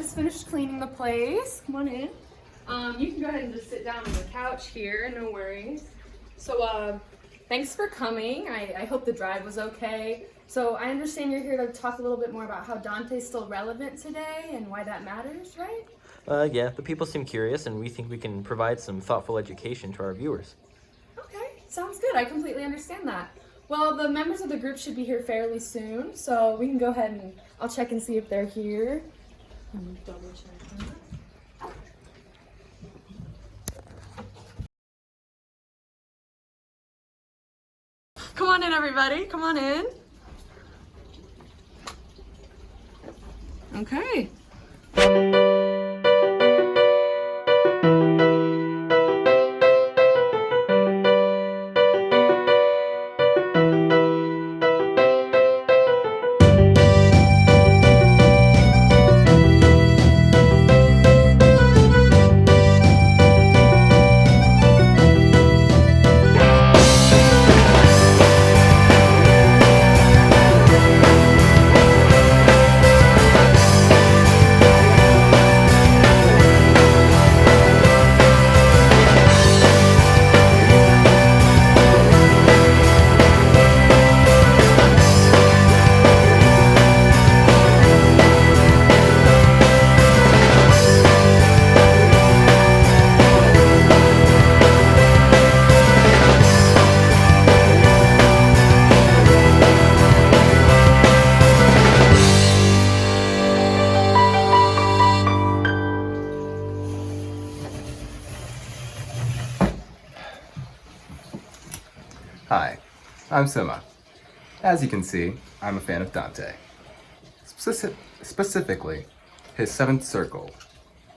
just finished cleaning the place. Come on in. You can go ahead and just sit down on the couch here, no worries. So, thanks for coming. I hope the drive was okay. So, I understand you're here to talk a little bit more about how Dante's still relevant today and why that matters, right? Yeah, the people seem curious, and we think we can provide some thoughtful education to our viewers. Okay, sounds good. I completely understand that. Well, the members of the group should be here fairly soon, so we can go ahead and I'll check and see if they're here. Double check that. Come on in, everybody. Come on in. Okay. Hi, I'm Sima. As you can see, I'm a fan of Dante. Specifically, his Seventh Circle,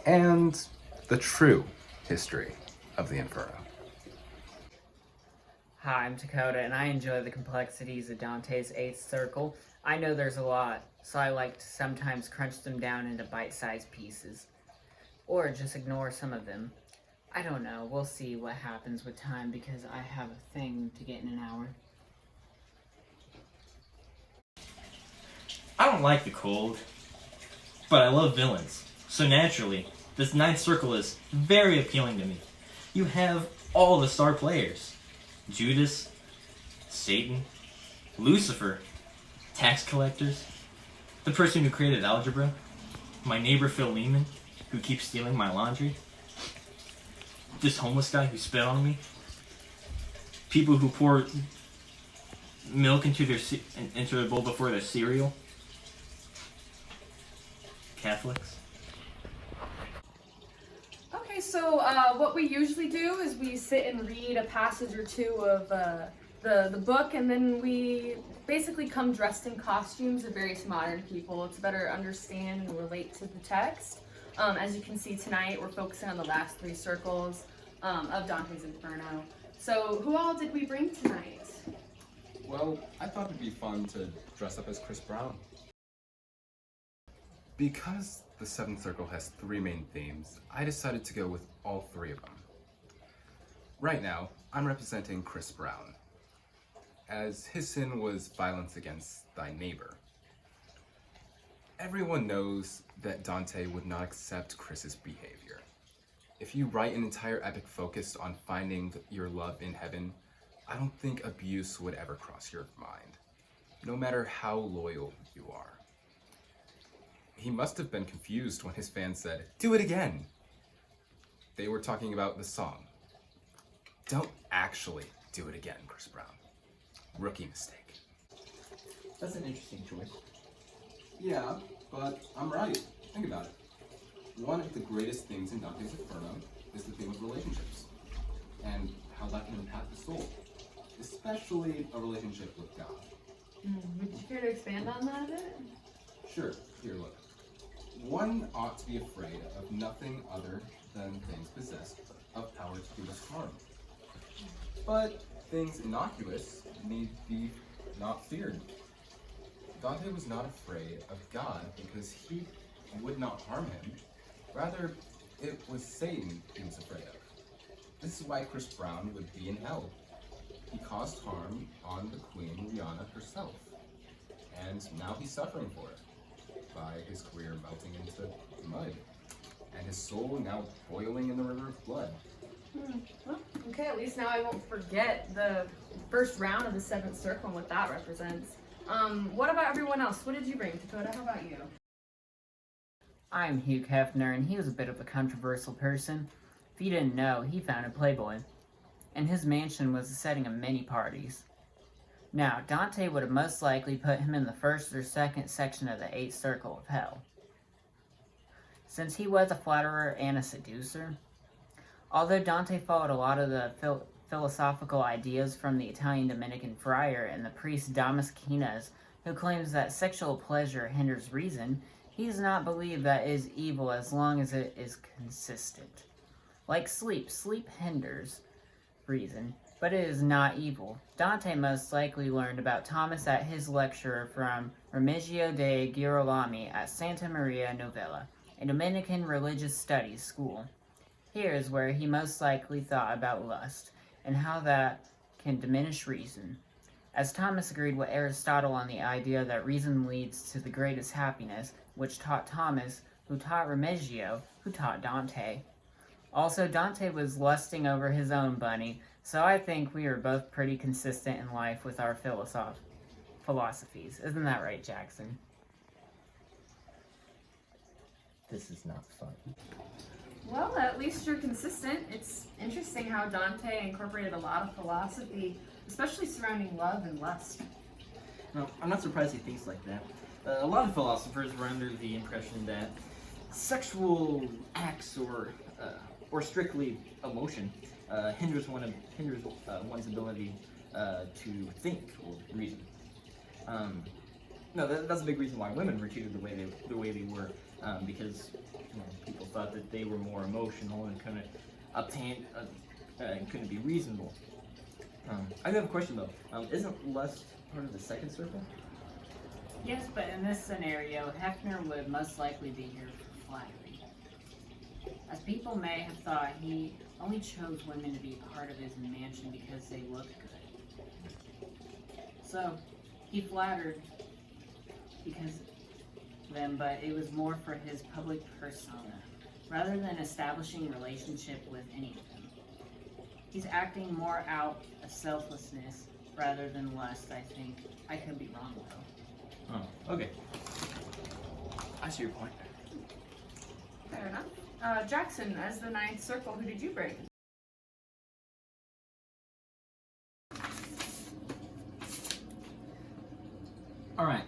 and the true history of the Inferno. Hi, I'm Dakota, and I enjoy the complexities of Dante's Eighth Circle. I know there's a lot, so I like to sometimes crunch them down into bite-sized pieces. Or just ignore some of them. I don't know, we'll see what happens with time because I have a thing to get in an hour. I don't like the cold, but I love villains. So naturally, this Ninth Circle is very appealing to me. You have all the star players. Judas, Satan, Lucifer, tax collectors, the person who created algebra, my neighbor Phil Lehman, who keeps stealing my laundry, this homeless guy who spit on me, people who pour milk into their bowl before their cereal, Catholics. Okay, so what we usually do is we sit and read a passage or two of the book, and then we basically come dressed in costumes of various modern people to better understand and relate to the text. As you can see tonight, we're focusing on the last three circles of Dante's Inferno. So who all did we bring tonight? Well, I thought it'd be fun to dress up as Chris Brown. Because the Seventh Circle has three main themes, I decided to go with all three of them. Right now, I'm representing Chris Brown, as his sin was violence against thy neighbor. Everyone knows that Dante would not accept Chris's behavior. If you write an entire epic focused on finding your love in heaven, I don't think abuse would ever cross your mind, no matter how loyal you are. He must have been confused when his fans said, "Do it again!" They were talking about the song. Don't actually do it again, Chris Brown. Rookie mistake. That's an interesting choice. Yeah, but I'm right. Think about it. One of the greatest things in Dante's Inferno is the theme of relationships, and how that can impact the soul, especially a relationship with God. Would you care to expand on that a bit? Sure, here look. One ought to be afraid of nothing other than things possessed of power to do us harm. But things innocuous need be not feared. Dante was not afraid of God because he would not harm him. Rather, it was Satan he was afraid of. This is why Chris Brown would be in hell. He caused harm on the Queen Rihanna herself, and now he's suffering for it. by his career melting into mud, and his soul now boiling in the river of blood. Well, okay, at least now I won't forget the first round of the seventh circle and what that represents. What about everyone else? What did you bring, Dakota? How about you? I'm Hugh Hefner, and he was a bit of a controversial person. If you didn't know, he founded Playboy, and his mansion was the setting of many parties. Now, Dante would have most likely put him in the first or second section of the eighth circle of hell. Since he was a flatterer and a seducer, although Dante followed a lot of the philosophical ideas from the Italian Dominican friar and the priest Damas Quinas, who claims that sexual pleasure hinders reason, he does not believe that it is evil as long as it is consistent. Like sleep hinders reason, but it is not evil. Dante most likely learned about Thomas at his lecture from Remigio de Girolami at Santa Maria Novella, a Dominican religious studies school. Here is where he most likely thought about lust, and how that can diminish reason. As Thomas agreed with Aristotle on the idea that reason leads to the greatest happiness, which taught Thomas, who taught Remigio, who taught Dante. Also, Dante was lusting over his own bunny, so I think we are both pretty consistent in life with our philosophies. Isn't that right, Jackson? This is not fun. Well, at least you're consistent. It's interesting how Dante incorporated a lot of philosophy, especially surrounding love and lust. No, I'm not surprised he thinks like that. A lot of philosophers were under the impression that sexual acts or strictly emotion hinders one's ability to think or reason. No, that's a big reason why women were treated the way they were, because people thought that they were more emotional and couldn't obtain and couldn't be reasonable. I do have a question though. Isn't lust part of the second circle? Yes, but in this scenario, Hefner would most likely be here for flattery. As people may have thought, he only chose women to be part of his mansion because they looked good. So, he flattered because of them, but it was more for his public persona, rather than establishing relationship with any of them. He's acting more out of selflessness rather than lust, I think. I could be wrong, though. Oh, okay. I see your point. Fair enough. Jackson, as the ninth circle, who did you bring? Alright,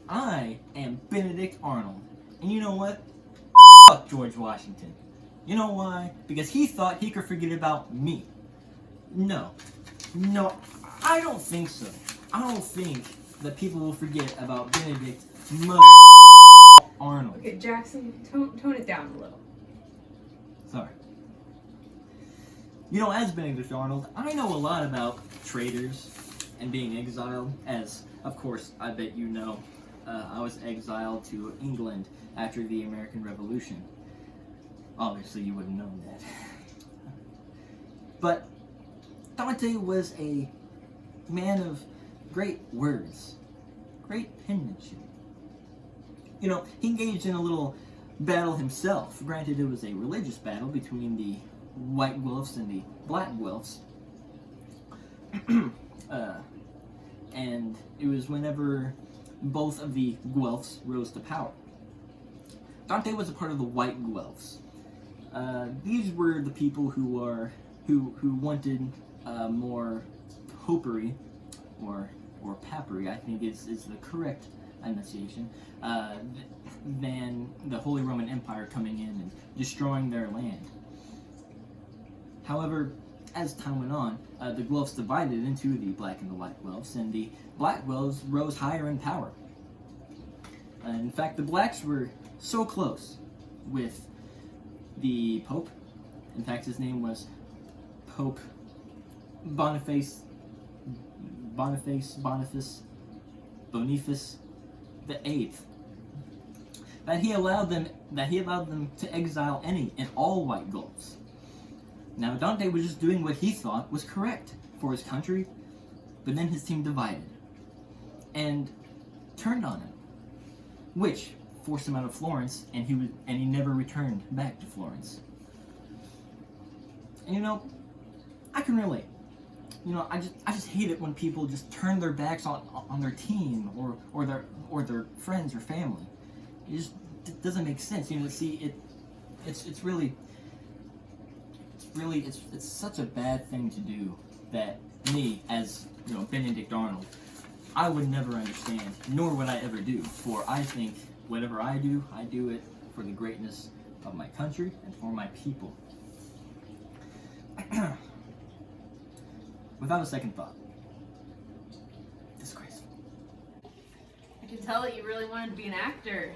I am Benedict Arnold. And you know what? Fuck George Washington. You know why? Because he thought he could forget about me. No, I don't think so. I don't think that people will forget about Benedict mother Arnold. Okay, Jackson, tone it down a little. Sorry. You know, as Benedict Arnold, I know a lot about traitors and being exiled, as, of course, I bet you know. I was exiled to England after the American Revolution. Obviously, you would have known that. But Dante was a man of great words, great penmanship. You know, he engaged in a little battle himself. Granted, it was a religious battle between the white Guelphs and the black Guelphs. And it was whenever both of the Guelphs rose to power. Dante was a part of the white Guelphs. These were the people who wanted more popery, or papery, I think is the correct enunciation, than the Holy Roman Empire coming in and destroying their land. However, as time went on, the Guelphs divided into the black and the white Guelphs, and the black Guelphs rose higher in power. In fact, the blacks were so close with the Pope. In fact, his name was Pope Boniface the Eighth. That he allowed them to exile any and all white Guelphs. Now, Dante was just doing what he thought was correct for his country, but then his team divided and turned on him, which forced him out of Florence, and he never returned back to Florence. And I can relate. I just hate it when people just turn their backs on their team or their friends or family. It just doesn't make sense. It's really such a bad thing to do that me, as Benedict Arnold, I would never understand, nor would I ever do. For I think whatever I do it for the greatness of my country and for my people. Without a second thought. Disgraceful. I can tell that you really wanted to be an actor.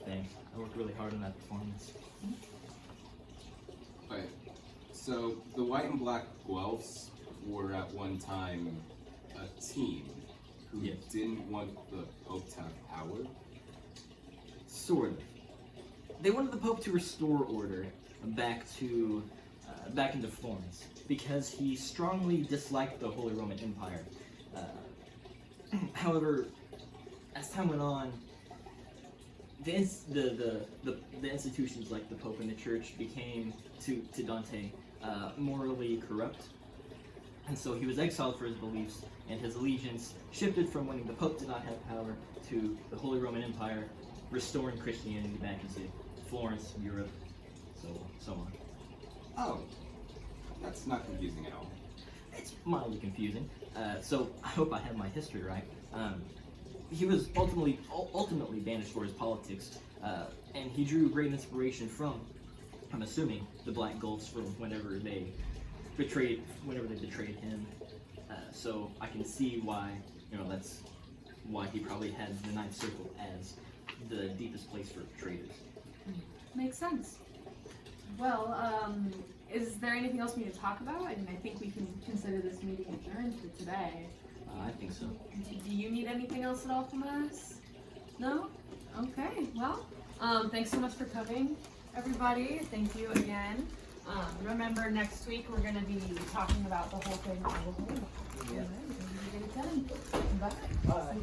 Thanks. I worked really hard on that performance. Okay, so the white and black Guelphs were at one time a team who Yes. didn't want the Pope to have power. Sort of. They wanted the Pope to restore order back into Florence because he strongly disliked the Holy Roman Empire. However, as time went on, the institutions like the Pope and the Church became to Dante morally corrupt, and so he was exiled for his beliefs, and his allegiance shifted from when the Pope did not have power to the Holy Roman Empire, restoring Christianity back into Florence, Europe, so on. Oh, that's not confusing at all. It's mildly confusing. So I hope I have my history right. He was ultimately banished for his politics, and he drew great inspiration from, I'm assuming, the Black Gulfs from whenever they betrayed him. So I can see why, that's why he probably had the Ninth Circle as the deepest place for traitors. Makes sense. Well, is there anything else we need to talk about? I think we can consider this meeting adjourned for today. I think so. Do you need anything else at all from us? No? Okay, well, thanks so much for coming, everybody. Thank you again. Remember, next week we're going to be talking about the whole thing. Yeah. All right, Bye. Bye.